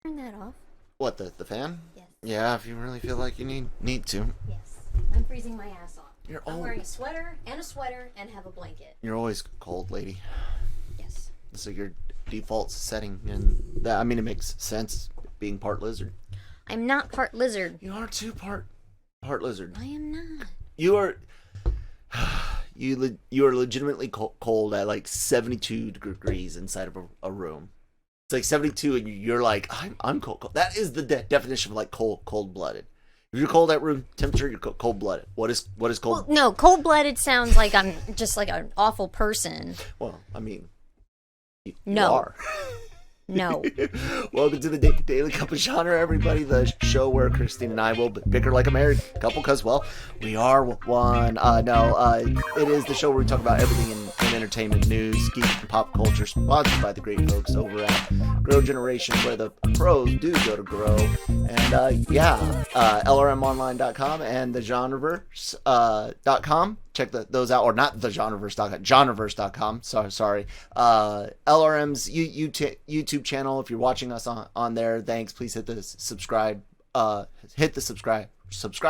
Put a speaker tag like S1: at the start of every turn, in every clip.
S1: Turn that off.
S2: What, the fan?
S1: Yes.
S2: Yeah, if you really feel like you need to.
S1: Yes. I'm freezing my ass off.
S2: You're
S1: I'm wearing a sweater and have a blanket.
S2: You're always cold, lady.
S1: Yes.
S2: So your default setting, and that, I mean, it makes sense being part lizard.
S1: I'm not part lizard.
S2: You are too part lizard.
S1: I am not.
S2: You are you are legitimately cold at like 72 degrees inside of a room. It's like 72 and you're like, I'm cold. That is the definition of like cold-blooded. If you're cold at room temperature, you're cold-blooded. What is cold?
S1: Well, no, cold-blooded sounds like I'm just like an awful person.
S2: Well, I mean, you
S1: No.
S2: are.
S1: No.
S2: Welcome to the Daily Cup of Genre, everybody. The show where Christine and I will bicker like a married couple because, well, we are one. It is the show where we talk about everything in entertainment, news, geek, and pop culture, sponsored by the great folks over at Grow Generation, where the pros do go to grow. And, LRMonline.com and the Genreverse.com. Check those out, or not the Genreverse.com, Genreverse.com. Sorry. LRM's YouTube channel. If you're watching us on there, thanks. Please hit the subscribe. Hit the subscribe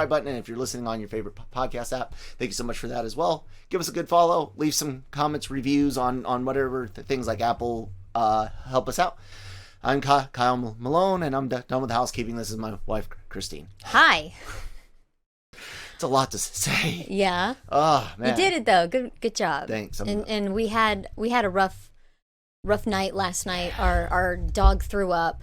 S2: button. And if you're listening on your favorite podcast app, thank you so much for that as well. Give us a good follow. Leave some comments, reviews on whatever things like Apple. Help us out. I'm Kyle Malone, and I'm done with the housekeeping. This is my wife, Christine.
S1: Hi.
S2: It's a lot to say.
S1: Yeah.
S2: Oh man,
S1: You did it though. Good job.
S2: Thanks.
S1: And we had a rough night last night. Our dog threw up.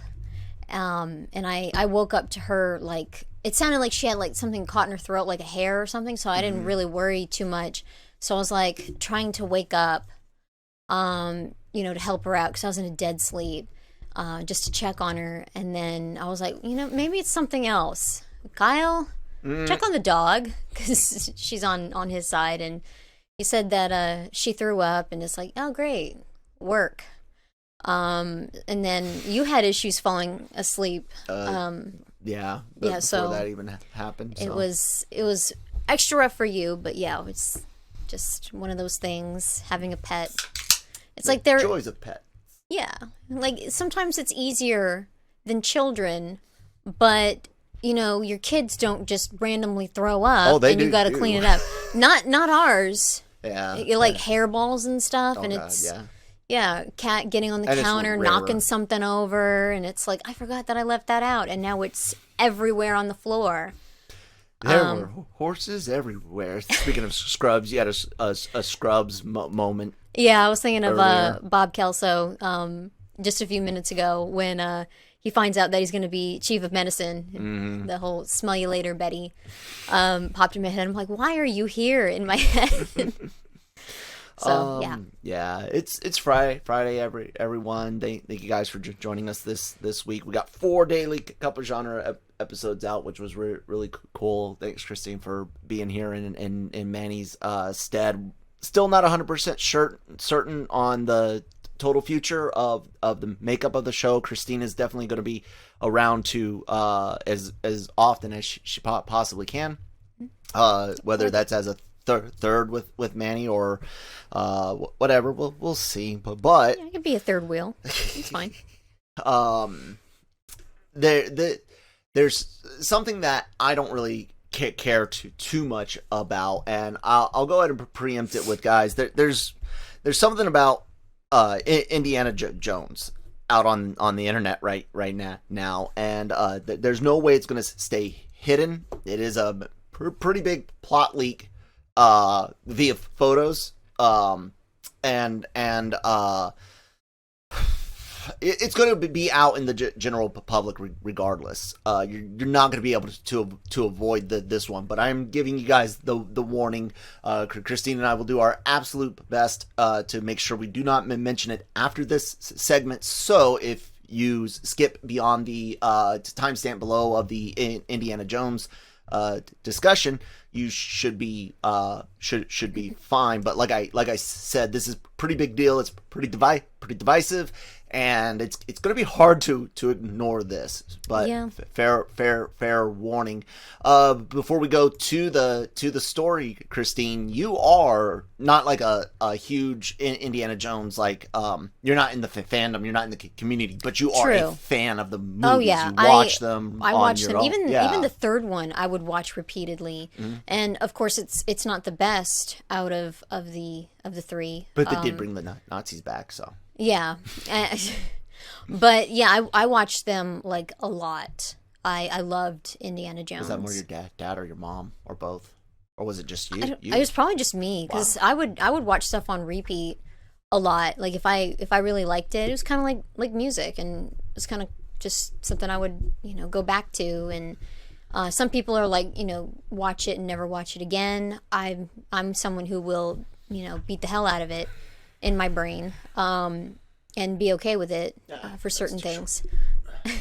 S1: And I woke up to her, like, it sounded like she had like something caught in her throat, like a hair or something, so I didn't really worry too much. So I was like trying to wake up, to help her out because I was in a dead sleep, just to check on her. And then I was like, maybe it's something else. Kyle, check on the dog because she's on his side. And he said that she threw up, and it's like, oh great, work. And then you had issues falling asleep.
S2: Yeah.
S1: So
S2: before that even happened,
S1: it was extra rough for you, but yeah, it's just one of those things. Having a pet, it's like they're
S2: joys of pet.
S1: Yeah, like sometimes it's easier than children, but your kids don't just randomly throw up,
S2: Oh, they
S1: and you got to clean it up. Not ours.
S2: Yeah.
S1: Like hairballs and stuff, and
S2: God,
S1: it's.
S2: yeah.
S1: Yeah, cat getting on the
S2: And it's
S1: counter,
S2: rarer.
S1: knocking something over, and it's like, I forgot that I left that out, and now it's everywhere on the floor.
S2: There were horses everywhere. Speaking of scrubs, you had a scrubs moment.
S1: Yeah, I was thinking of
S2: Earlier.
S1: Bob Kelso just a few minutes ago when he finds out that he's going to be chief of medicine. The whole smell you later, Betty, popped in my head. I'm like, why are you here in my head? So
S2: yeah, it's Friday, everyone. Thank you guys for joining us this week. We got 4 daily Cup of Genre episodes out, which was really cool. Thanks, Christine, for being here in Manny's stead. Still not 100% certain on the total future of the makeup of the show. Christine is definitely going to be around to as often as she possibly can. Whether that's as a third with Manny or whatever, we'll see. But
S1: Yeah, it could be a third wheel. It's fine.
S2: There's something that I don't really care too much about, and I'll go ahead and preempt it with guys. There's something about Indiana Jones out on the internet right now, and there's no way it's going to stay hidden. It is a pretty big plot leak via photos, it's going to be out in the general public regardless. You're not going to be able to avoid this one, but I'm giving you guys the warning. Christine and I will do our absolute best to make sure we do not mention it after this segment. So if you skip beyond the timestamp below of the Indiana Jones discussion, you should be fine. But like I said, this is a pretty big deal. It's pretty divisive, and it's going to be hard to ignore this. But
S1: Yeah.
S2: fair warning. Before we go to the story, Christine, you are not like a huge Indiana Jones, like you're not in the fandom, you're not in the community, but you are
S1: True.
S2: a fan of the movies.
S1: Oh yeah,
S2: You watch them.
S1: I
S2: on
S1: watched
S2: your
S1: them.
S2: own.
S1: Even the third one, I would watch repeatedly. And of course, it's not the best out of the three.
S2: But they did bring the Nazis back, so.
S1: Yeah, but yeah, I watched them like a lot. I loved Indiana Jones.
S2: Was that more your dad or your mom, or both, or was it just you?
S1: It was probably just me, because I would watch stuff on repeat a lot. Like if I really liked it, it was kind of like music, and it's kind of just something I would go back to. And some people are like watch it and never watch it again. I'm someone who will beat the hell out of it in my brain, and be okay with it for certain things.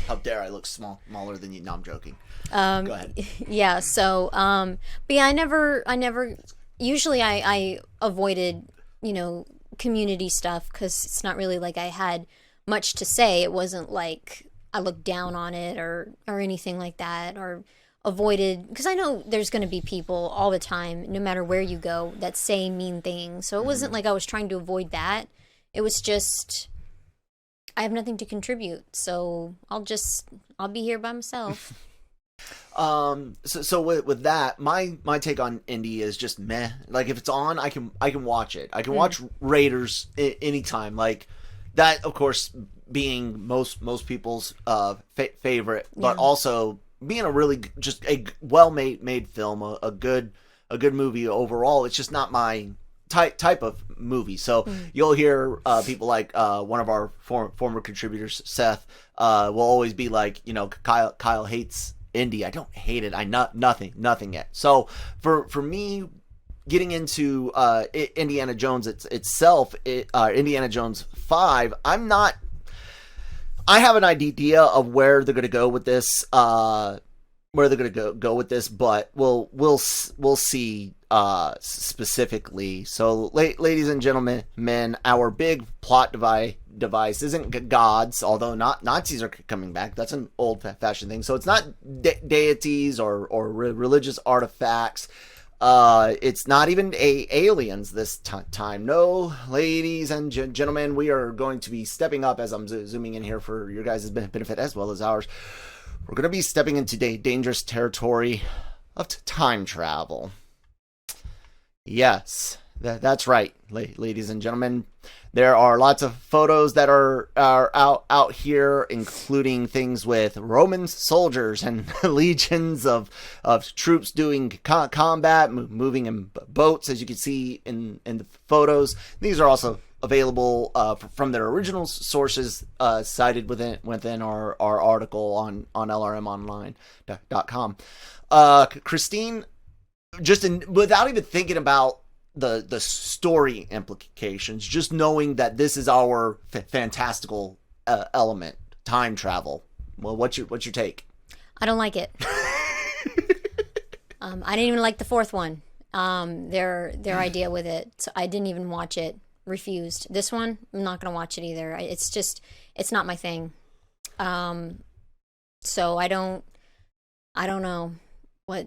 S2: How dare I look smaller than you? No, I'm joking. Go ahead.
S1: Yeah. So, but yeah, I never. Usually, I avoided community stuff, because it's not really like I had much to say. It wasn't like I looked down on it or anything like that, or avoided, because I know there's going to be people all the time, no matter where you go, that say mean things. So it wasn't like I was trying to avoid that. It was just, I have nothing to contribute, so I'll be here by myself.
S2: So with that, my take on Indy is just meh. Like if it's on, I can watch it. I can watch Raiders anytime. Like that, of course, being most people's favorite, but also being a really just a well made film, a good movie overall. It's just not my type of movie. So you'll hear people like one of our former contributors, Seth, will always be like, Kyle hates Indy. I don't hate it. Nothing yet. So for me, getting into Indiana Jones itself, Indiana Jones 5, I have an idea of where they're going to go with this. But we'll see specifically. So, ladies and gentlemen, our big plot device isn't gods, although Nazis are coming back. That's an old-fashioned thing. So it's not deities or religious artifacts. It's not even aliens this time. No, ladies and gentlemen, we are going to be stepping up, as I'm zooming in here for your guys' benefit as well as ours. We're going to be stepping into dangerous territory of time travel. Yes, that's right, ladies and gentlemen. There are lots of photos that are out here, including things with Roman soldiers and legions of troops doing combat, moving in boats, as you can see in the photos. These are also available from their original sources, cited within our article on lrmonline.com. Christine, without even thinking about the story implications, just knowing that this is our fantastical element, time travel. Well, what's your take?
S1: I don't like it. I didn't even like the fourth one. Their idea with it. So I didn't even watch it. Refused. This one, I'm not gonna watch it either. It's not my thing. So I don't know what.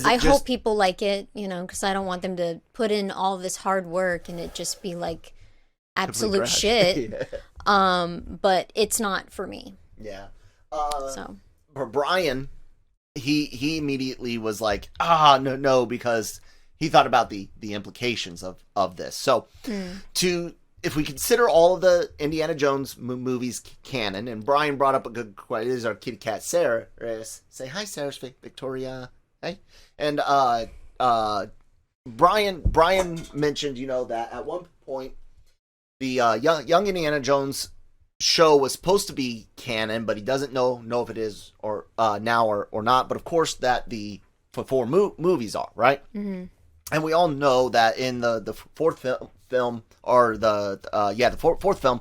S1: I hope people like it, because I don't want them to put in all this hard work and it just be like absolute shit. Yeah. But it's not for me. Yeah.
S2: So for Brian, he immediately was like, no, because he thought about the implications of this. So if we consider all of the Indiana Jones movies canon, and Brian brought up a good question. This is our kitty cat Sarah. Say hi, Sarah, Victoria. Hey. And Brian mentioned, that at one point the young Indiana Jones show was supposed to be canon, but he doesn't know if it is or now or not. But of course that the four movies are, right? Mm-hmm. And we all know that in the fourth film, or the fourth film,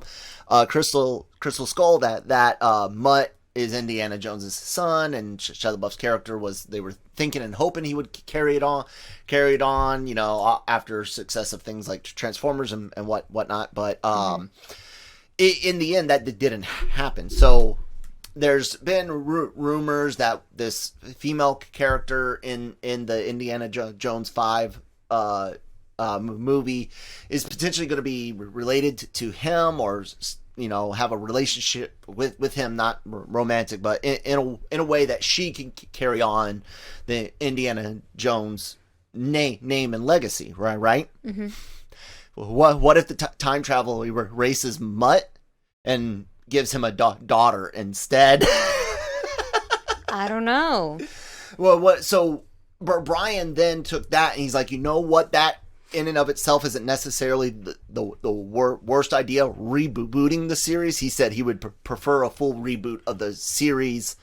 S2: Crystal Skull, that Mutt is Indiana Jones's son, and Shia LaBeouf's character they were thinking and hoping he would carry it on, after success of things like Transformers and whatnot. But in the end, that didn't happen. So there's been rumors that this female character in the Indiana Jones 5 movie is potentially going to be related to him, or have a relationship with him, not romantic, but in a way that she can carry on the Indiana Jones name and legacy, right?
S1: Mm-hmm.
S2: What if the time travel erases Mutt and gives him a daughter instead?
S3: I don't know.
S2: Well, so Brian then took that and he's like, you know what, that in and of itself isn't necessarily the worst idea, rebooting the series. He said he would prefer a full reboot of the series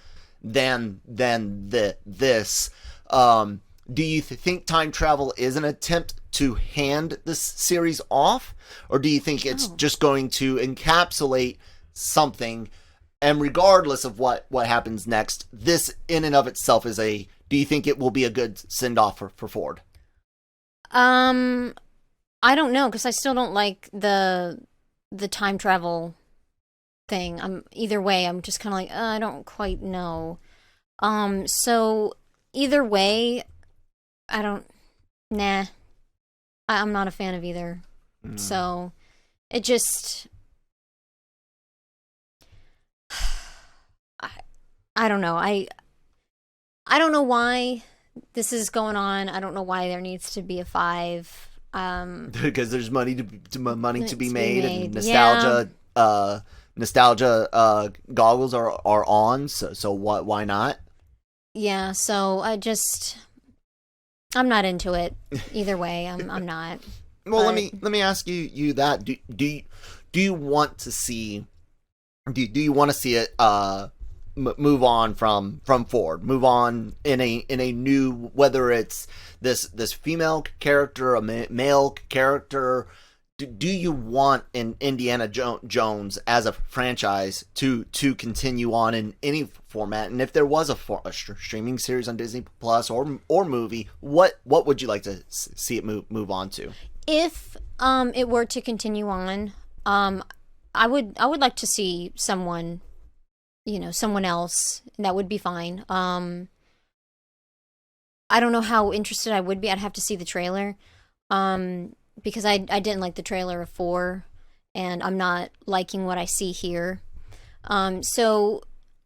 S2: than this. Do you think time travel is an attempt to hand this series off, or do you think it's just going to encapsulate something, and regardless of what happens next, this in and of itself is do you think it will be a good send-off for Ford?
S1: I don't know, because I still don't like the time travel thing. Either way, I'm just kind of like, I don't quite know. So either way, I'm not a fan of either. So it just, I don't know. I don't know why this is going on. I don't know why there needs to be a 5.
S2: Because there's money to be made, and nostalgia. Yeah. Nostalgia goggles are on. So why not?
S1: Yeah. So I'm not into it either way. I'm not.
S2: Well, let me ask you that. Do you want to see? Do you want to see it? Move on from Ford, move on in a new, whether it's this female character, a male character. Do you want an Indiana Jones as a franchise to continue on in any format? And if there was a streaming series on Disney Plus or movie, what would you like to see it move on to?
S1: If it were to continue on, I would like to see someone else, and that would be fine. I don't know how interested I would be. I'd have to see the trailer, because I didn't like the trailer of 4, and I'm not liking what I see here. So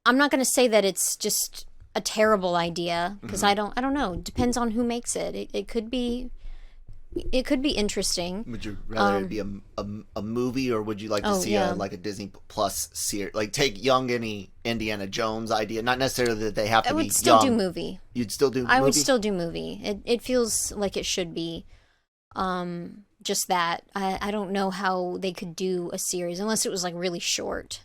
S1: I'm not going to say that it's just a terrible idea, because I don't know. It depends on who makes it. It could be interesting.
S2: Would you rather it be a movie, or would you like to see like a Disney Plus series? Like, take young Indiana Jones idea, not necessarily that they have to be young.
S1: I would still do movie.
S2: You'd still do movie?
S1: I would still do movie. It feels like it should be just that. I don't know how they could do a series unless it was like really short.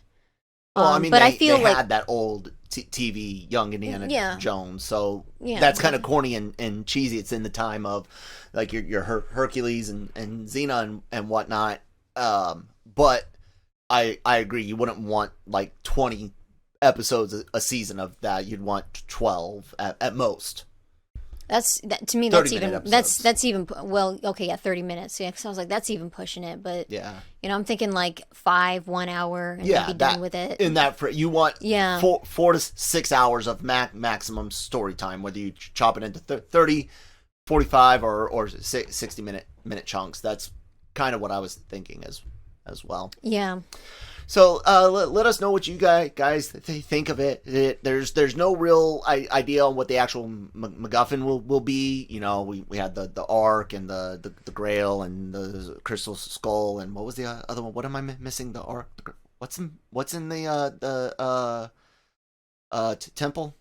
S2: Well, I mean,
S1: but
S2: I
S1: feel like
S2: had that old TV Young Indiana Jones, so that's kind of corny and cheesy. It's in the time of like your Hercules and Xena and whatnot. But I agree. You wouldn't want like 20 episodes a season of that. You'd want 12 at most.
S1: To me, that's even that's even well, okay, 30 minutes. Yeah, because I was like, that's even pushing it. But yeah, I'm thinking like 1 hour and be done with it.
S2: In that, you want 4 to 6 hours of maximum story time, whether you chop it into 30, 45, or 60 minute chunks. That's kind of what I was thinking as well.
S1: Yeah.
S2: So let us know what you guys think of it. There's no real idea on what the actual MacGuffin will be. We had the Ark and the Grail and the Crystal Skull, and what was the other one? What am I missing? The Ark. What's in the temple?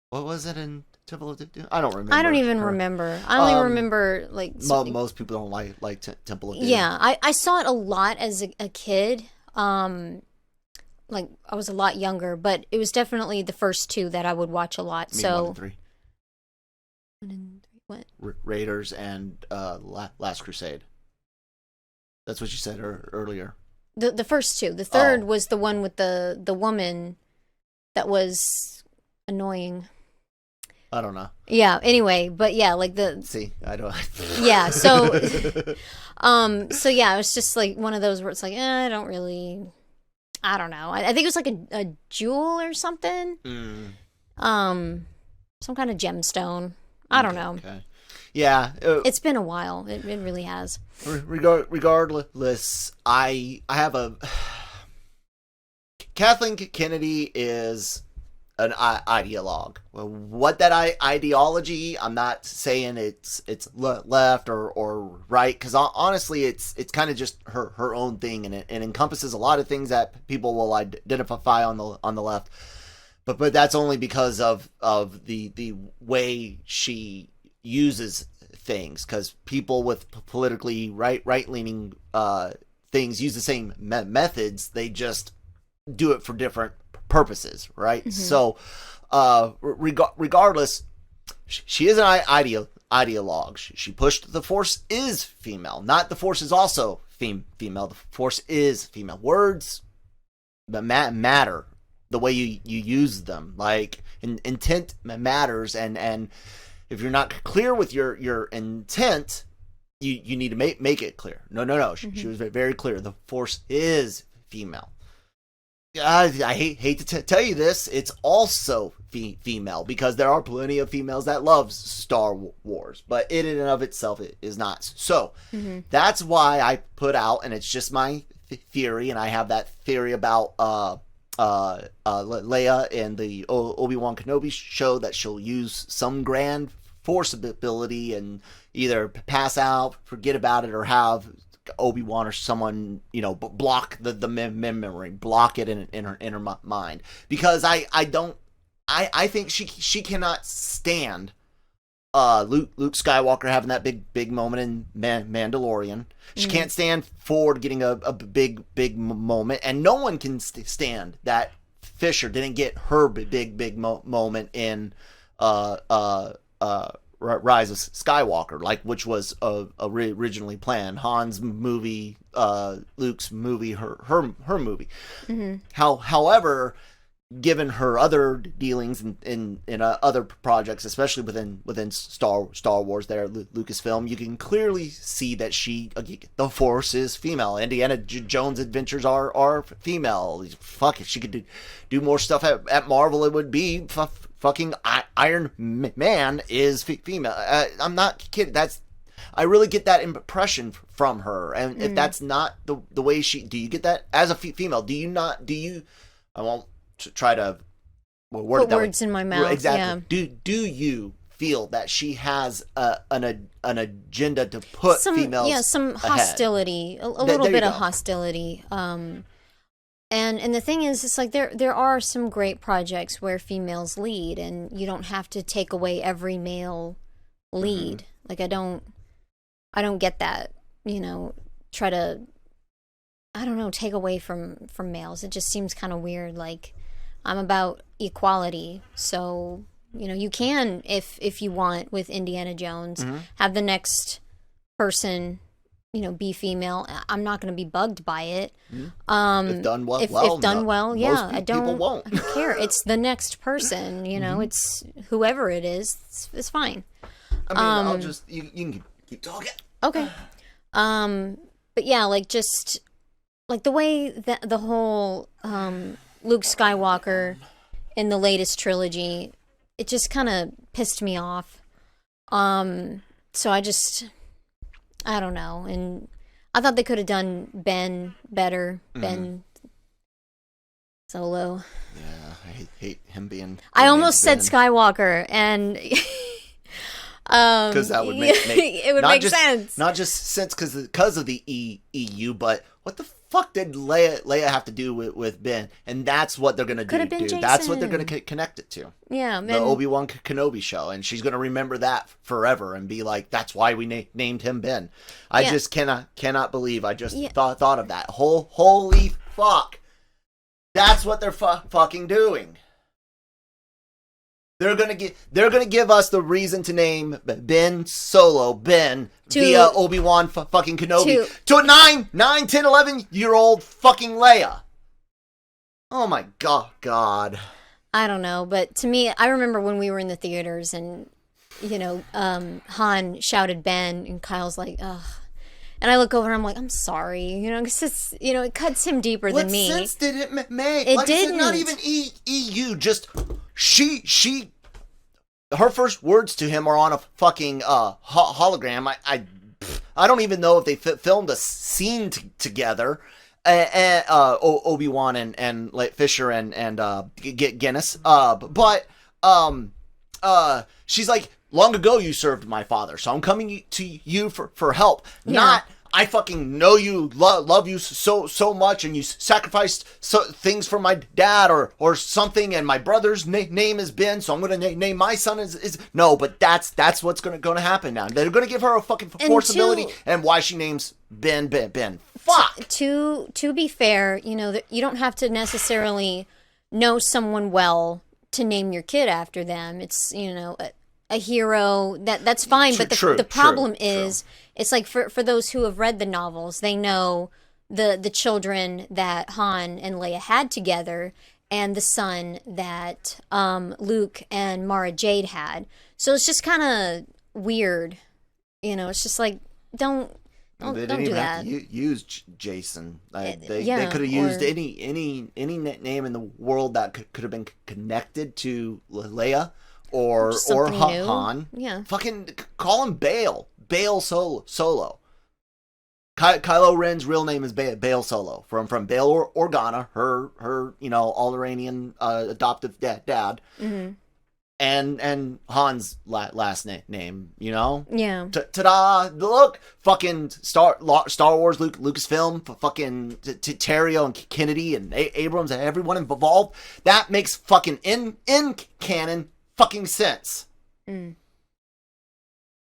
S2: What was it in Temple of Doom? I don't remember.
S1: I don't even remember. I only remember like
S2: most people don't like Temple of Doom.
S1: Yeah, I saw it a lot as a kid. Like I was a lot younger, but it was definitely the first 2 that I would watch a lot.
S2: I mean, 1 and 3.
S1: 1 and 3. What?
S2: Raiders and Last Crusade. That's what you said earlier.
S1: The first 2. The third was the one with the woman that was annoying.
S2: I don't know.
S1: Yeah. Anyway, but yeah, like
S2: I don't.
S1: Yeah. So, so yeah, it was just like one of those where it's like, I don't really I don't know. I think it was like a jewel or something. Some kind of gemstone. I don't know.
S2: Okay. Yeah.
S1: It's been a while. It really has.
S2: Regardless, I have a... Kathleen Kennedy is an ideologue. Well, what that ideology, I'm not saying it's left or right, because honestly, it's kind of just her own thing, and it encompasses a lot of things that people will identify on the left. But that's only because of the way she uses things, because people with politically right leaning things use the same methods. They just do it for different purposes, right? Mm-hmm. So, regardless, she is an ideologue. She pushed the Force is female, not the Force is also female. The Force is female. Words matter. The way you use them, like intent matters, and if you're not clear with your intent, you need to make it clear. No. Mm-hmm. She was very clear. The Force is female. I hate to tell you this, it's also female, because there are plenty of females that love Star Wars, but it in and of itself it is not. So that's why I put out, and it's just my theory, and I have that theory about Leia in the Obi-Wan Kenobi show, that she'll use some grand Force ability and either pass out, forget about it, or have Obi-Wan or someone, block the memory, block it in her mind. Because I think she cannot stand Luke Skywalker having that big moment in Mandalorian. She can't stand Ford getting a big moment, and no one can stand that Fisher didn't get her big moment in Rise of Skywalker, which was originally planned. Han's movie, Luke's movie, her movie. Mm-hmm. However, given her other dealings in other projects, especially within Star Wars, Lucasfilm, you can clearly see that the Force is female. Indiana Jones' adventures are female. Fuck, if she could do more stuff at Marvel, it would be fucking Iron Man is female. I'm not kidding. I really get that impression from her. And if that's not the way do you get that as a female? Do you? I won't try to word
S1: put words in my mouth.
S2: Exactly. Yeah. Do you feel that she has an agenda to put females?
S1: Yeah, some hostility, a little bit of hostility. And the thing is, it's like there are some great projects where females lead, and you don't have to take away every male lead. Like I don't get that. Try to, I don't know, take away from males. It just seems kind of weird. Like, I'm about equality, so you can, if you want, with Indiana Jones, have the next person be female. I'm not going to be bugged by it.
S2: If done well,
S1: if done well, yeah.
S2: People won't.
S1: I don't care. It's the next person. It's whoever it is. It's fine.
S2: I mean, I'll just you can keep talking.
S1: Okay. But yeah, just the way that the whole Luke Skywalker in the latest trilogy, it just kind of pissed me off. So I don't know, and I thought they could have done Ben better. Ben Solo.
S2: Yeah, I hate him being.
S1: I almost said Skywalker, and
S2: because that would make
S1: it would make sense.
S2: Not just sense because of the EU, but what the fuck did Leia have to do with Ben? And that's what they're gonna do.
S1: Jason.
S2: That's what they're gonna connect it to.
S1: Yeah,
S2: the Obi-Wan Kenobi show, and she's gonna remember that forever and be like, "That's why we named him Ben." I just cannot believe I just thought of that. Holy fuck! That's what they're fucking doing. They're gonna give us the reason to name Ben Solo via Obi-Wan fucking Kenobi to a 9, 10, 11-year-old fucking Leia. Oh my god.
S1: I don't know, but to me, I remember when we were in the theaters and Han shouted Ben, and Kyle's like, ugh. And I look over and I'm like, I'm sorry, you know, because it's, you know, it cuts him deeper than me.
S2: What sense did it make?
S1: It
S2: like
S1: didn't.
S2: I said, not even EU. Just she. Her first words to him are on a fucking hologram. I don't even know if they filmed a scene together. Obi-Wan and Fisher and Guinness. But she's like, long ago you served my father, so I'm coming to you for help. Yeah. Not, I fucking know you, love you so much, and you sacrificed things for my dad or something, and my brother's name is Ben, so I'm gonna name my son is no, but that's what's gonna happen now. They're gonna give her a fucking force ability, and why she names Ben. Fuck.
S1: To be fair, you know, you don't have to necessarily know someone well to name your kid after them. It's, you know, a hero, that's fine. But the problem is, it's like for those who have read the novels, they know the children that Han and Leia had together and the son that Luke and Mara Jade had. So it's just kind of weird, you know. It's just like don't
S2: even
S1: do
S2: have
S1: that.
S2: to use Jason. They could have used any name in the world that could have been connected to Leia or Han.
S1: Yeah.
S2: Fucking call him Bail Solo. Kylo Ren's real name is Bail Solo from Bail Organa, her you know, Alderanian adoptive dad.
S1: Mm-hmm.
S2: And Han's last name, you know?
S1: Yeah.
S2: Ta-da! Look! Fucking Star Wars, Lucasfilm, fucking Terrio and Kennedy and Abrams and everyone involved. That makes fucking in canon fucking sense.
S1: Mm.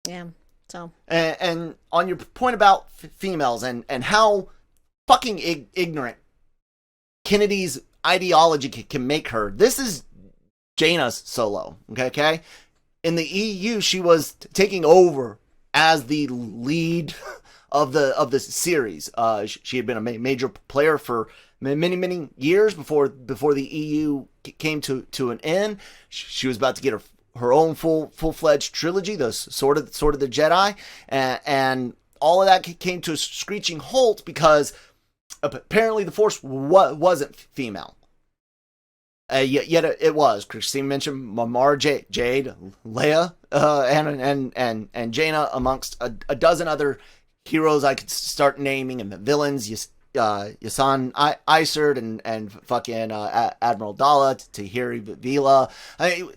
S1: Yeah, so.
S2: And on your point about females and how fucking ignorant Kennedy's ideology can make her, this is Jaina's Solo, okay? In the EU, she was taking over as the lead of the series. She had been a major player for many years before the EU came to an end. She was about to get her own full-fledged trilogy, the Sword of the Jedi, and all of that came to a screeching halt because apparently the Force wasn't female. Yet it was. Christine mentioned Mara Jade, Leia, and Jaina, amongst a dozen other heroes I could start naming, and the villains, Yasan Iserd and fucking Admiral Dala, Tahiri Vila. I mean,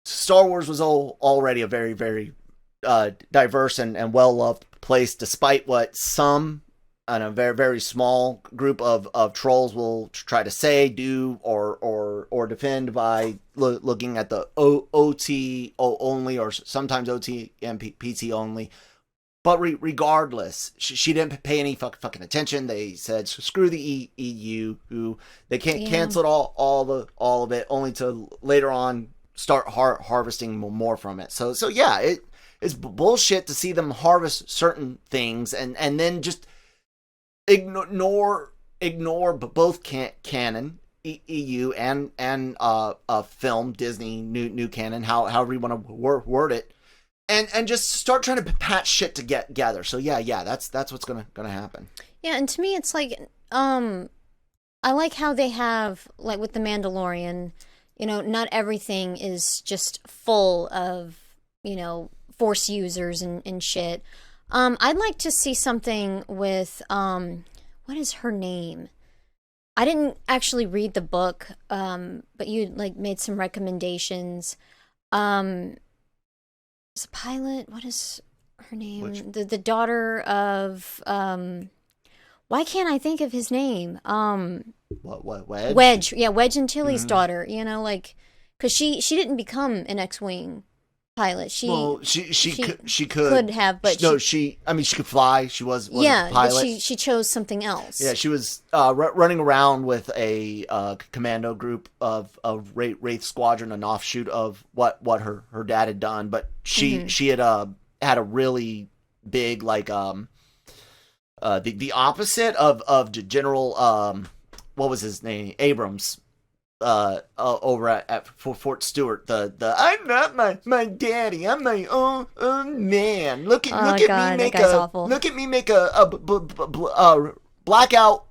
S2: Star Wars was already a very, very diverse and well-loved place, despite what some and a very, very small group of trolls will try to say, do, or defend by looking at the OT only, or sometimes OT and PT only. But regardless, she didn't pay any fucking attention. They said screw the EU, who they canceled all of it, only to later on start harvesting more from it. So yeah, it's bullshit to see them harvest certain things and then just ignore both canon, EU and film, Disney new canon, however you want to word it, and just start trying to patch shit together. So yeah, that's what's gonna happen.
S1: Yeah, and to me it's like I like how they have, like with the Mandalorian, you know, not everything is just full of, you know, Force users and shit. I'd like to see something with, what is her name? I didn't actually read the book, but you, like, made some recommendations. It's a pilot. What is her name? The daughter of, why can't I think of his name?
S2: What, Wedge?
S1: Wedge. Yeah, Wedge Antilles' daughter, you know, like, because she didn't become an X-Wing pilot. She could have, but
S2: she could fly. She was a pilot.
S1: But she chose something else.
S2: Yeah, she was running around with a commando group of Wraith Squadron, an offshoot of what her dad had done. But she had had a really big, like, the opposite of General what was his name, Abrams. over at Fort Stewart. The I'm not my daddy. I'm my own man. Look at
S1: God,
S2: me
S1: that
S2: make
S1: guy's
S2: a
S1: awful.
S2: look at me make a blackout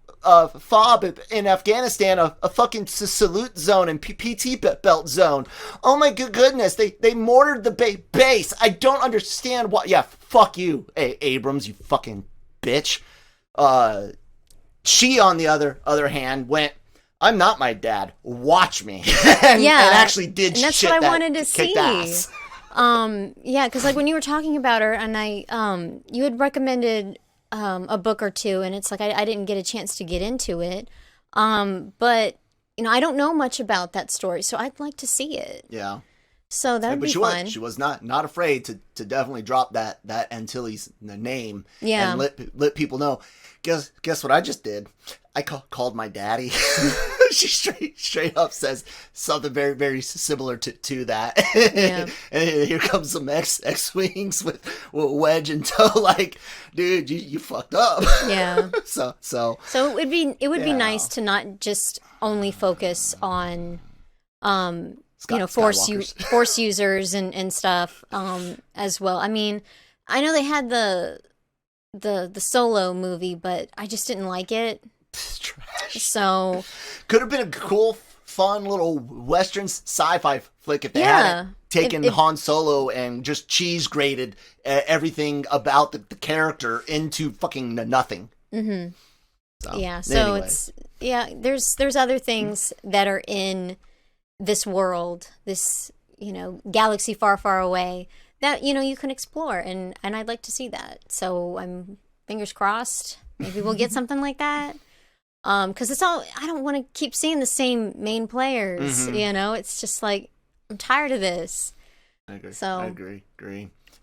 S2: fob in Afghanistan, a fucking salute zone and PT belt zone. Oh my goodness, they mortared the base. I don't understand why. Yeah, fuck you, Abrams, you fucking bitch. She, on the other hand, went, I'm not my dad. Watch me. and actually did
S1: and that's
S2: shit
S1: what I
S2: that
S1: wanted to
S2: kicked
S1: see.
S2: ass.
S1: Yeah, because like when you were talking about her, and you had recommended a book or two, and it's like I didn't get a chance to get into it. But I don't know much about that story, so I'd like to see it.
S2: Yeah.
S1: So that would be fun.
S2: She was not afraid to definitely drop that Antilles name.
S1: Yeah.
S2: And let people know. Guess what I just did? I called my daddy. She straight up says something very, very similar to that.
S1: Yeah.
S2: And here comes some X-Wings with wedge and toe. Like, dude, you fucked up.
S1: Yeah.
S2: So
S1: it would be nice to not just only focus on force users and stuff as well. I mean, I know they had the Solo movie, but I just didn't like it.
S2: It's trash.
S1: So
S2: could have been a cool, fun little Western sci-fi flick if they hadn't taken Han Solo and just cheese grated everything about the character into fucking nothing.
S1: Mm-hmm.
S2: So
S1: anyway. There's other things that are in this world, this galaxy far, far away that you can explore, and I'd like to see that. So I'm fingers crossed. Maybe we'll get something like that. Because I don't want to keep seeing the same main players.
S2: Mm-hmm.
S1: It's just like I'm tired of this.
S2: I agree.
S1: So
S2: I agree.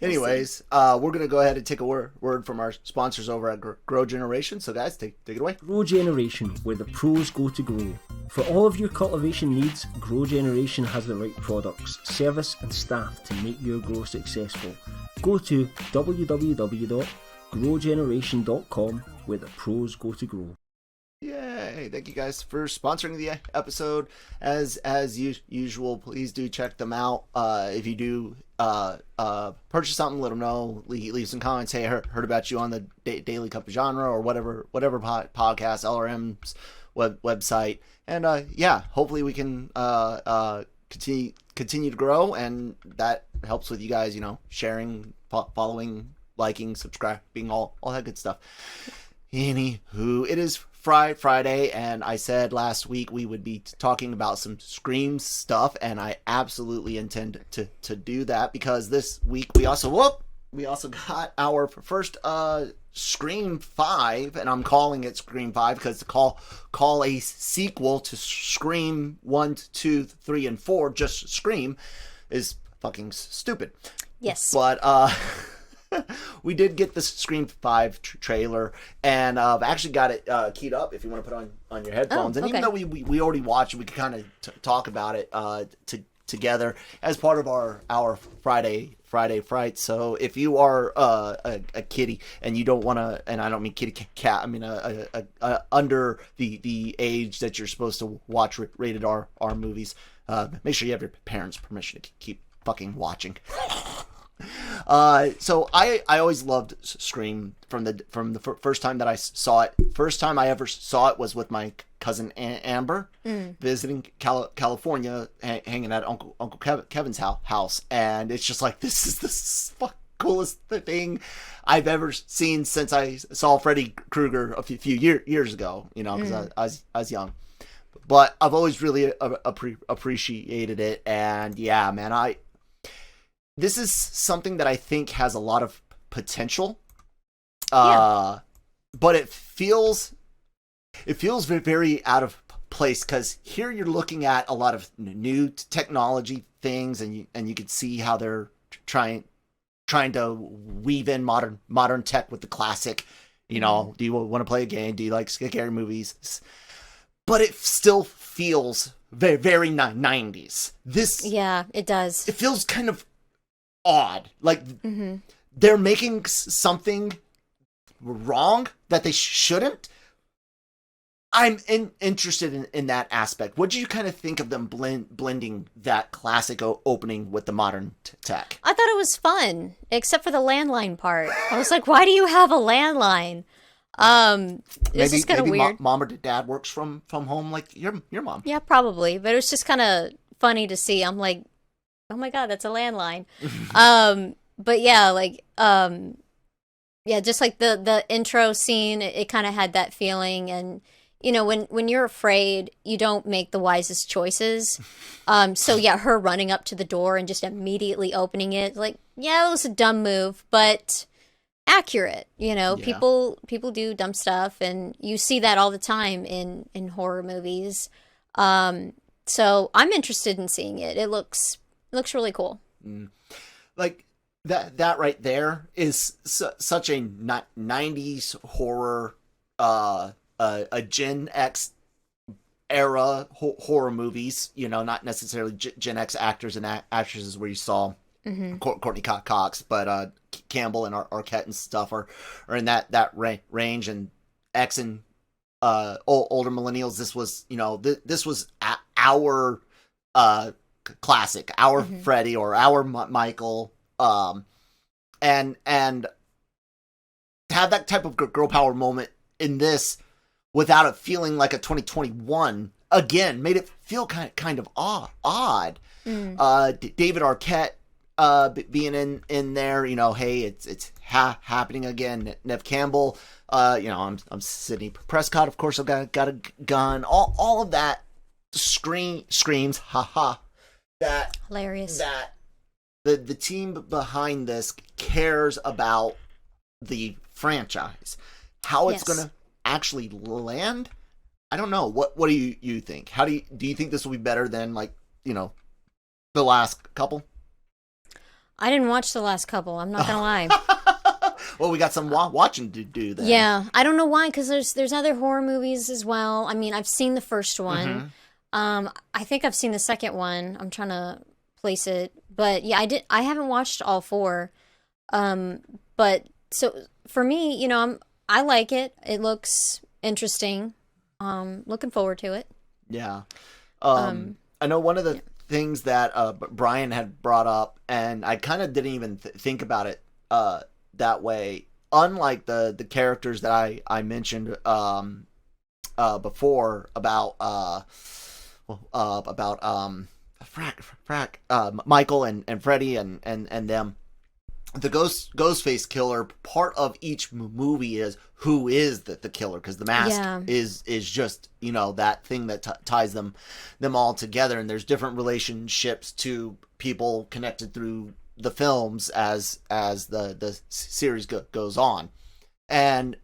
S2: Anyways, we're gonna go ahead and take a word from our sponsors over at Grow Generation. So guys, take it away.
S4: Grow Generation, where the pros go to grow. For all of your cultivation needs, Grow Generation has the right products, service and staff to make your grow successful. Go to www.growgeneration.com, where the pros go to grow.
S2: Yay! Thank you guys for sponsoring the episode. As usual, please do check them out. If you do purchase something, let them know. Leave some comments. Hey, heard about you on the Daily Cup of Genre or whatever podcast, LRM's website. And hopefully we can continue to grow, and that helps with you guys, sharing, following, liking, subscribing, all that good stuff. Anywho, it is Friday, and I said last week we would be talking about some Scream stuff, and I absolutely intend to do that, because this week we also got our first Scream 5, and I'm calling it Scream 5 because to call a sequel to Scream 1, 2, 3, and 4 just Scream is fucking stupid.
S1: Yes.
S2: But we did get the Scream 5 trailer, and I've actually got it keyed up if you want to put on your headphones.
S1: Oh, okay.
S2: And even though we already watched it, we could kind of talk about it together as part of our Friday Frights. So if you are a kitty and you don't want to, and I don't mean kitty cat, I mean under the age that you're supposed to watch rated R movies, make sure you have your parents' permission to keep fucking watching. So I always loved Scream from the first time that I saw it. First time I ever saw it was with my cousin Amber, visiting California, hanging at Uncle Kevin's house, and it's just like, this is the coolest thing I've ever seen since I saw Freddy Krueger a few years ago. Because I was young. But I've always really appreciated it, and yeah, man, this is something that I think has a lot of potential, but it feels very out of place, because here you're looking at a lot of new technology things, and you can see how they're trying to weave in modern tech with the classic. Do you want to play a game? Do you like scary movies? But it still feels very, very 90s.
S1: It does.
S2: It feels kind of odd, like they're making something wrong that they shouldn't, I'm interested in that aspect. What do you kind of think of them blending that classic opening with the modern tech?
S1: I thought it was fun, except for the landline part. I was like, why do you have a landline? It's just kind of weird.
S2: Mom or dad works from home like your mom.
S1: Yeah, probably. But it was just kind of funny to see. I'm like, oh my God, that's a landline. But yeah, like, yeah, just like the intro scene, it kind of had that feeling. And, you know, when you're afraid, you don't make the wisest choices. So yeah, her running up to the door and just immediately opening it, like, yeah, it was a dumb move, but accurate. You know,
S2: Yeah.
S1: people do dumb stuff, and you see that all the time in horror movies. So I'm interested in seeing it. It looks really cool.
S2: Like that right there is such a 90s horror, a Gen X era horror movies, you know, not necessarily Gen X actors and actresses where you saw Courtney Cox, but Campbell and Arquette and stuff are in that range, and X and older millennials. This was, you know, this was our classic, our Freddy or our Michael, and have that type of girl power moment in this without it feeling like a 2021 again made it feel kind of odd. David Arquette being in there, you know, hey, it's happening again. Nev Campbell, you know, I'm Sidney Prescott, of course. I've got a gun. All of that screams, haha. That
S1: Hilarious.
S2: That the team behind this cares about the franchise. How it's gonna actually land, I don't know. What do you think? How do you think this will be better than, like, you know, the last couple?
S1: I didn't watch the last couple. I'm not gonna lie.
S2: Well, we got some watching to do then.
S1: Yeah, I don't know why, because there's other horror movies as well. I mean, I've seen the first one. I think I've seen the second one. I'm trying to place it, but yeah, I haven't watched all four. But so for me, you know, I like it. It looks interesting. Looking forward to it.
S2: Yeah. I know one of the things that Brian had brought up, and I kind of didn't even think about it that way. Unlike the characters that I mentioned before about Michael and Freddy and them. The Ghostface killer, part of each movie is who is the killer, because the mask is just, you know, that thing that ties them all together, and there's different relationships to people connected through the films as the series goes on. And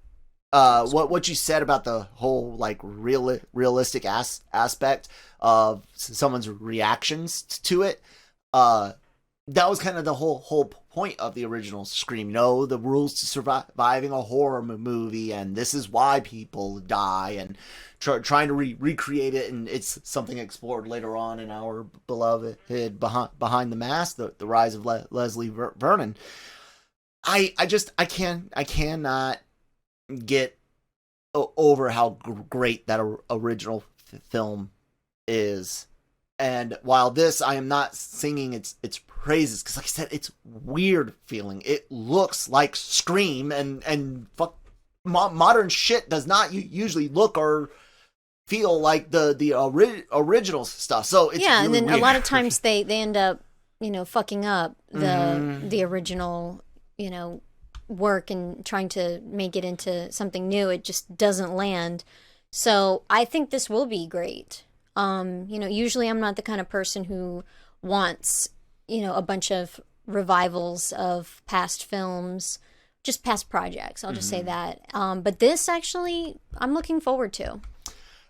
S2: what you said about the whole, like, realistic aspect of someone's reactions to it, that was kind of the whole point of the original Scream. You know, the rules to surviving a horror movie, and this is why people die, and trying to recreate it, and it's something explored later on in our beloved Behind the Mask, the rise of Leslie Vernon. I cannot get over how great that original film is. And while this, I am not singing its praises, because, like I said, it's weird feeling. It looks like Scream, and modern shit does not usually look or feel like the original stuff. So it's
S1: and
S2: really
S1: then
S2: weird.
S1: a lot of times they end up, you know, fucking up the original, you know, work and trying to make it into something new. It just doesn't land. So I think this will be great. You know, usually I'm not the kind of person who wants, you know, a bunch of revivals of past films, just past projects. I'll just say that. But this, actually, I'm looking forward to.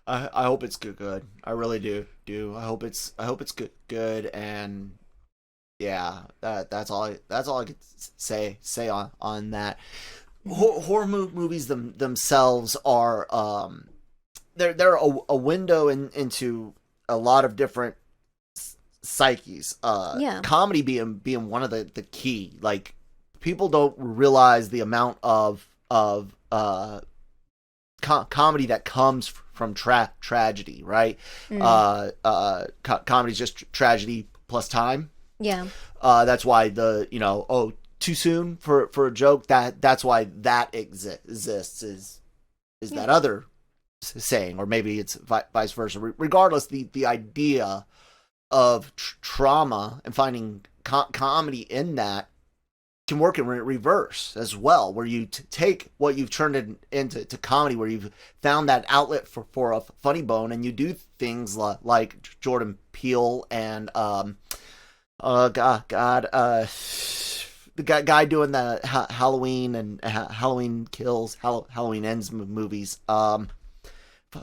S2: I hope it's good. I really do. I hope it's good. And yeah, that's all I could say on that. Horror movies themselves are they're a window into a lot of different psyches. Comedy being one of the key. Like, people don't realize the amount of comedy that comes from tragedy, right? Comedy's just tragedy plus time.
S1: Yeah.
S2: That's why too soon for a joke. That's why that exists is that other saying, or maybe it's vice versa. Regardless, the idea of trauma and finding comedy in that can work in reverse as well, where you take what you've turned into comedy, where you've found that outlet for a funny bone, and you do things like Jordan Peele and the guy doing the Halloween and Halloween Kills, Halloween Ends movies.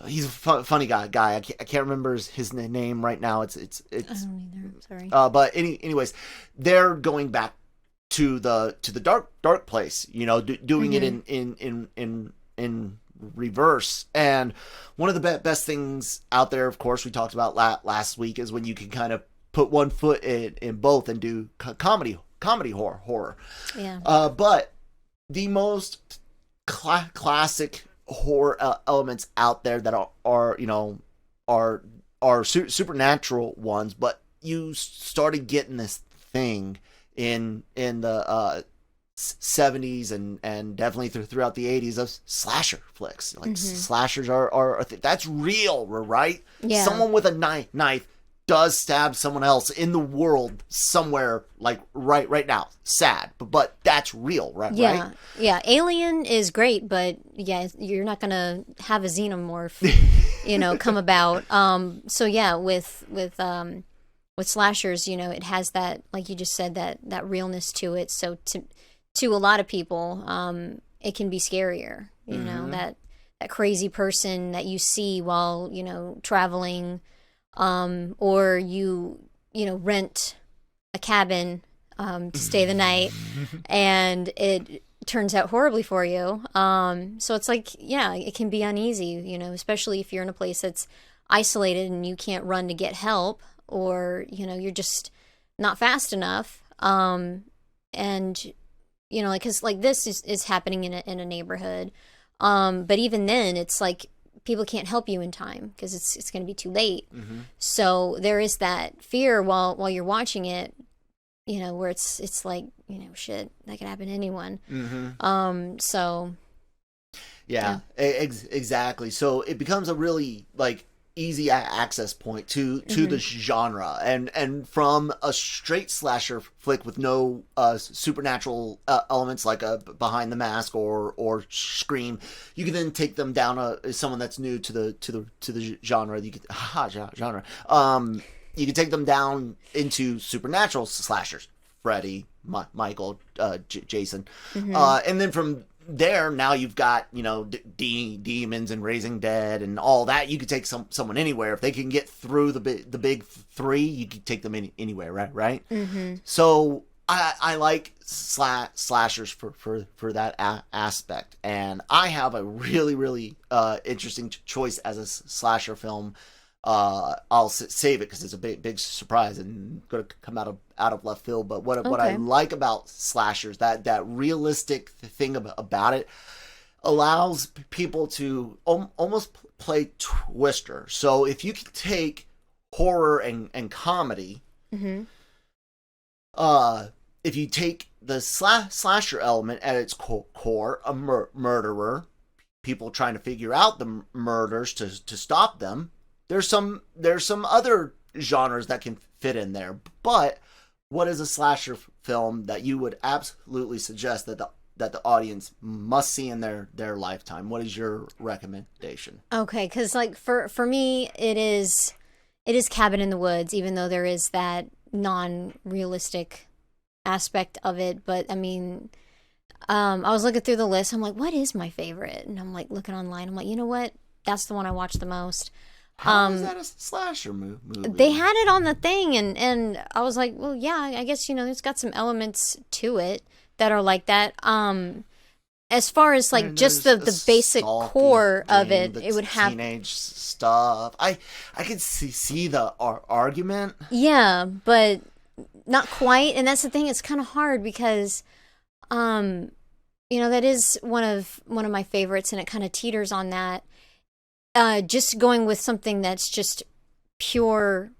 S2: He's a funny guy. I can't remember his name right now. It's
S1: I don't either. I'm sorry.
S2: But anyways, they're going back to the dark place. Doing it in reverse. And one of the best things out there, of course, we talked about last week, is when you can kind of put one foot in both and do comedy horror.
S1: Yeah.
S2: But the most classic horror elements out there that are supernatural ones, but you started getting this thing in the 70s and definitely throughout the 80s of slasher flicks. Like slashers are a thing. That's real, right?
S1: Yeah.
S2: Someone with a knife does stab someone else in the world somewhere, like right now. Sad, but that's real, right?
S1: Yeah.
S2: Right?
S1: Yeah. Alien is great, but yeah, you're not gonna have a xenomorph, come about. So yeah, with slashers, it has that, like you just said, that realness to it. So to a lot of people, it can be scarier. That crazy person that you see while traveling. Or you rent a cabin to stay the night, and it turns out horribly for you. So it's like, yeah, it can be uneasy, especially if you're in a place that's isolated and you can't run to get help, or you're just not fast enough. And because like this is happening in a neighborhood, but even then, it's like, people can't help you in time because it's going to be too late. So there is that fear while you're watching it, where it's like, shit, that could happen to anyone. So
S2: yeah. Exactly. So it becomes a really like easy access point to the genre, and from a straight slasher flick with no supernatural elements like a Behind the Mask or Scream, you can then take them down as someone that's new to the genre. You could genre. You can take them down into supernatural slashers, Freddy, Michael, Jason, and then from there, now you've got demons and Raising Dead and all that. You could take someone anywhere if they can get through the big three. You could take them anywhere, right? So I like slashers for that aspect, and I have a really interesting choice as a slasher film. I'll save it because it's a big surprise and going to come out of left field. But what I like about slashers, that realistic thing about it, allows people to almost play Twister. So if you can take horror and comedy, if you take the slasher element at its core, a murderer, people trying to figure out the murders to stop them. There's some other genres that can fit in there, but what is a slasher film that you would absolutely suggest that the audience must see in their lifetime? What is your recommendation?
S1: Okay, because like for me, it is Cabin in the Woods, even though there is that non-realistic aspect of it. But I mean, I was looking through the list. I'm like, what is my favorite? And I'm like looking online. I'm like, you know what? That's the one I watch the most.
S2: How is that a slasher movie?
S1: They had it on the thing, and I was like, well, yeah, I guess, it's got some elements to it that are like that. As far as like just the basic core of it, it would have
S2: teenage stuff. I could see the argument.
S1: Yeah, but not quite. And that's the thing. It's kind of hard because, that is one of my favorites, and it kind of teeters on that. Just going with something that's just pure,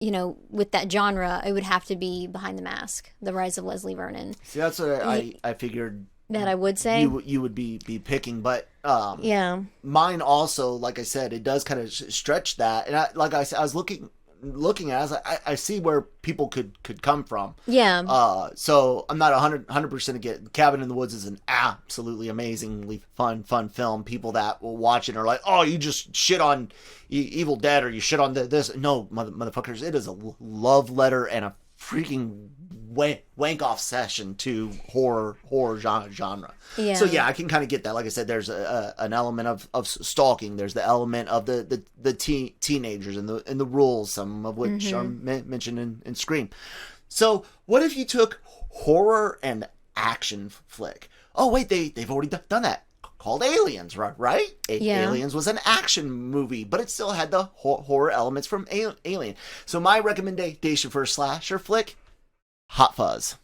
S1: with that genre, it would have to be Behind the Mask, The Rise of Leslie Vernon.
S2: See, that's what I figured
S1: that I would say
S2: you would be picking, but
S1: yeah,
S2: mine also, like I said, it does kind of stretch that, and I was looking at it, I was like, I see where people could come from.
S1: Yeah.
S2: So I'm not 100% against Cabin in the Woods is an absolutely amazingly fun film. People that will watch it are like, oh, you just shit on Evil Dead or you shit on this. No, motherfuckers, it is a love letter and a freaking wank off session to horror genre.
S1: Yeah.
S2: So yeah, I can kind of get that. Like I said, there's an element of stalking. There's the element of the teenagers and the rules, some of which are mentioned in Scream. So what if you took horror and action flick? Oh wait, they've already done that. Called Aliens, right?
S1: Yeah.
S2: Aliens was an action movie, but it still had the horror elements from Alien. So my recommendation for a slasher flick, Hot Fuzz.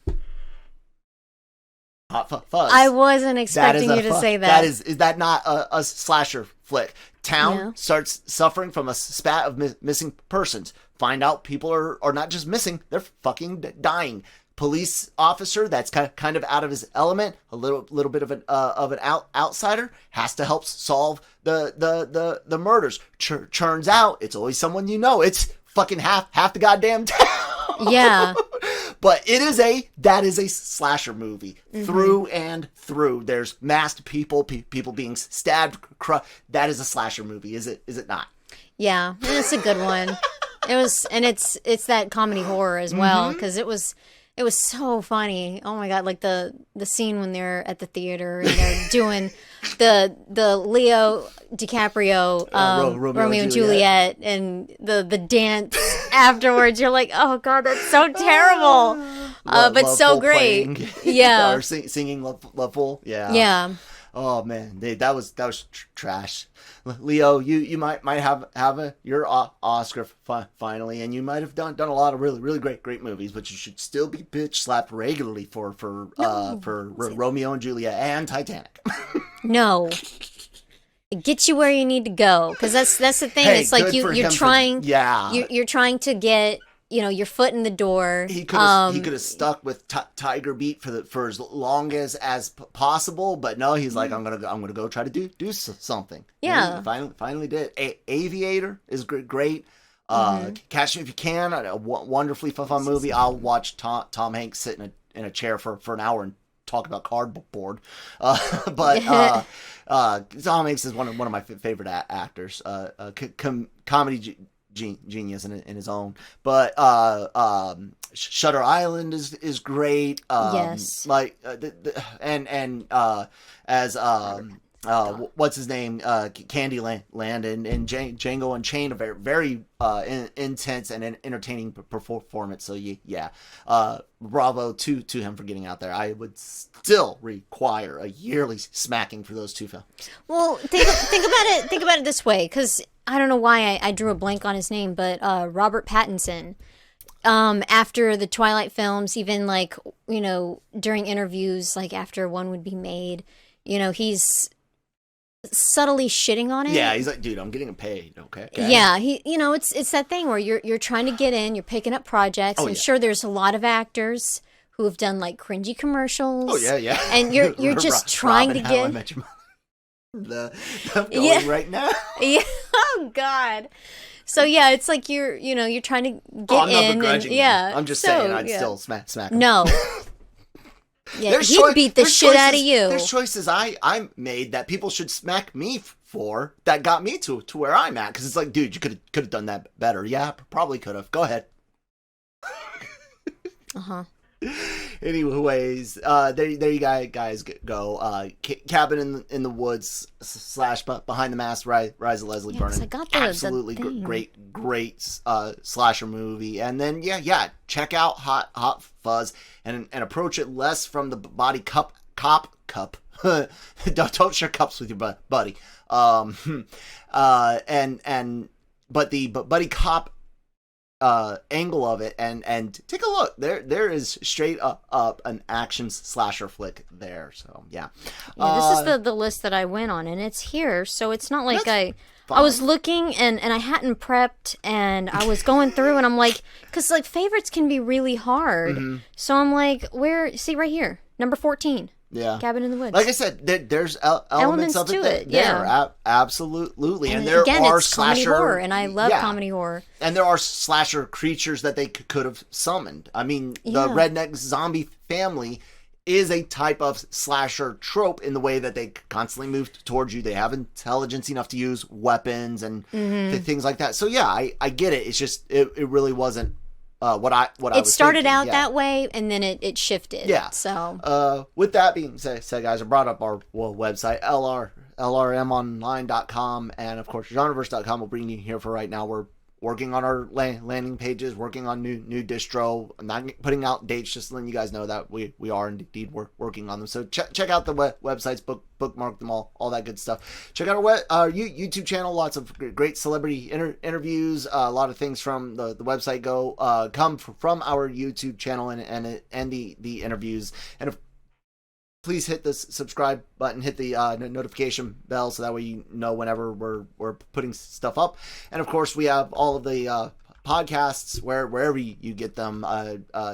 S2: Hot Fuzz.
S1: I wasn't expecting you to say that.
S2: Is that not a slasher flick? Town starts suffering from a spat of missing persons. Find out people are not just missing, they're fucking dying. Police officer that's kind of out of his element, a little bit of an outsider, has to help solve the murders. Turns out it's always someone you know. It's fucking half the goddamn town.
S1: Yeah.
S2: But that is a slasher movie through and through. There's masked people being stabbed. That is a slasher movie, is it not?
S1: Yeah, it's a good one. It was, and it's that comedy horror as well, because it was so funny. Oh my god, like the scene when they're at the theater and they're doing the Leo DiCaprio Romeo and Juliet and the dance afterwards. You're like, oh god, that's so terrible. But so great. Yeah.
S2: Or singing Loveful. Yeah.
S1: Yeah.
S2: Oh man, that was trash. Leo, you might have your Oscar finally, and you might have done a lot of really great movies, but you should still be bitch slapped regularly for Romeo and Juliet and Titanic.
S1: No. It gets you where you need to go, because that's the thing.
S2: Hey,
S1: it's like you're trying. You're trying to get your foot in the door.
S2: He could have stuck with Tiger Beat for as long as possible, but no, he's like, I'm gonna go try to do something.
S1: Yeah,
S2: and he finally did. Aviator is great. Catch Me If You Can, a wonderfully fun movie. I'll watch Tom Hanks sit in a chair for an hour and talk about cardboard. But Tom Hanks is one of my favorite actors. Comedy genius in his own, but Shutter Island is great.
S1: Yes,
S2: like as what's his name, Candyland and Django Unchained, a very intense and entertaining performance. So yeah, bravo to him for getting out there. I would still require a yearly smacking for those two films.
S1: Well, think about it this way, because I don't know why I drew a blank on his name, but Robert Pattinson. After the Twilight films, even during interviews, like after one would be made, he's subtly shitting on it.
S2: Yeah, he's like, dude, I'm getting paid, okay?
S1: Yeah, it's that thing where you're trying to get in, you're picking up projects, and sure, there's a lot of actors who have done like cringy commercials.
S2: Oh yeah.
S1: And you're just trying to get
S2: the going right now.
S1: Yeah. Oh God. So yeah, it's like you're trying to get
S2: I'm not
S1: in.
S2: begrudging
S1: And, yeah.
S2: I'm just saying I'd still smack him.
S1: No. Yeah, he'd beat the shit out of you.
S2: There's choices I made that people should smack me for that got me to where I'm at, because it's like, dude, you could have done that better. Yeah, probably could have. Go ahead. Anyways, there you guys go. Cabin in the Woods / Behind the Mask, Rise of Leslie Vernon.
S1: I got
S2: absolutely great slasher movie. And then check out Hot Fuzz and approach it less from the body cop. Don't share cups with your buddy. But the buddy cop angle of it, and take a look. There is straight up an action slasher flick there. So yeah,
S1: this is the list that I went on, and it's here. So it's not like I
S2: fine.
S1: was looking and I hadn't prepped, and I was going through, and I'm like, because like favorites can be really hard. So I'm like, see right here, number 14.
S2: Yeah,
S1: Cabin in the Woods.
S2: Like I said, there's elements of it
S1: to
S2: that
S1: it, yeah.
S2: Absolutely. And
S1: there
S2: again, are
S1: it's comedy
S2: slasher
S1: horror, and I love comedy horror.
S2: And there are slasher creatures that they could have summoned. I mean, the redneck zombie family is a type of slasher trope in the way that they constantly move towards you. They have intelligence enough to use weapons and things like that. So yeah, I get it. It's just it really wasn't what I was
S1: started
S2: thinking.
S1: out that way, and then it shifted.
S2: Yeah.
S1: So
S2: with that being said, guys, I brought up our website, lrmonline.com, and of course genreverse.com will bring you here for right now. We're working on our landing pages, working on new distro. I'm not putting out dates, just letting you guys know that we are indeed working on them. So check out the websites, bookmark them all that good stuff. Check out our YouTube channel, lots of great celebrity interviews. A lot of things from the website come from our YouTube channel and the interviews. And please hit the subscribe button, hit the notification bell, so that way you know whenever we're putting stuff up. And of course, we have all of the podcasts wherever you get them.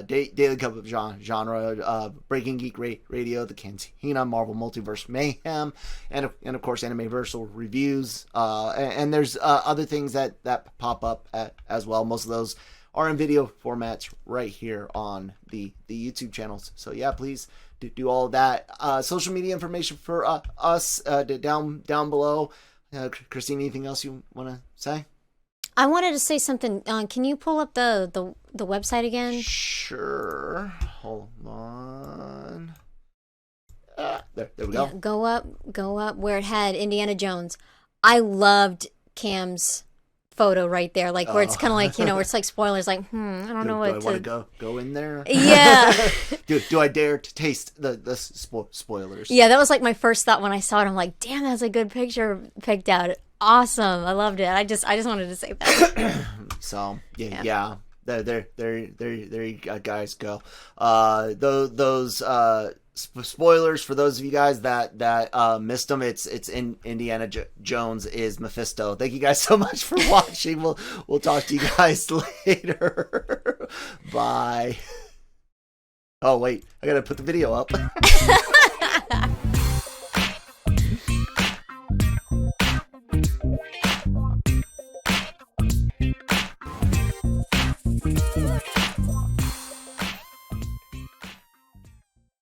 S2: Daily Cup of Genre, Breaking Geek Radio, The Cantina, Marvel Multiverse Mayhem, and of course Anime-Versal Reviews. And there's other things that pop up as well. Most of those are in video formats right here on the YouTube channels. So yeah, please do all of that. Social media information for us down below. Christine, anything else you want to say?
S1: I wanted to say something. Can you pull up the website again?
S2: Sure. Hold on. There we go.
S1: Yeah, go up where it had Indiana Jones. I loved Cam's photo right there, like where it's kind of like, where it's like spoilers, like I don't know what
S2: do I want to go in there?
S1: Yeah.
S2: do I dare to taste the spoilers?
S1: Yeah, that was like my first thought when I saw it. I'm like, damn, that's a good picture picked out. Awesome, I loved it. I just wanted to say that.
S2: So yeah. There you guys go. Those spoilers for those of you guys that missed them. It's in Indiana Jones is Mephisto. Thank you guys so much for watching. We'll talk to you guys later. Bye. Oh wait, I gotta put the video up.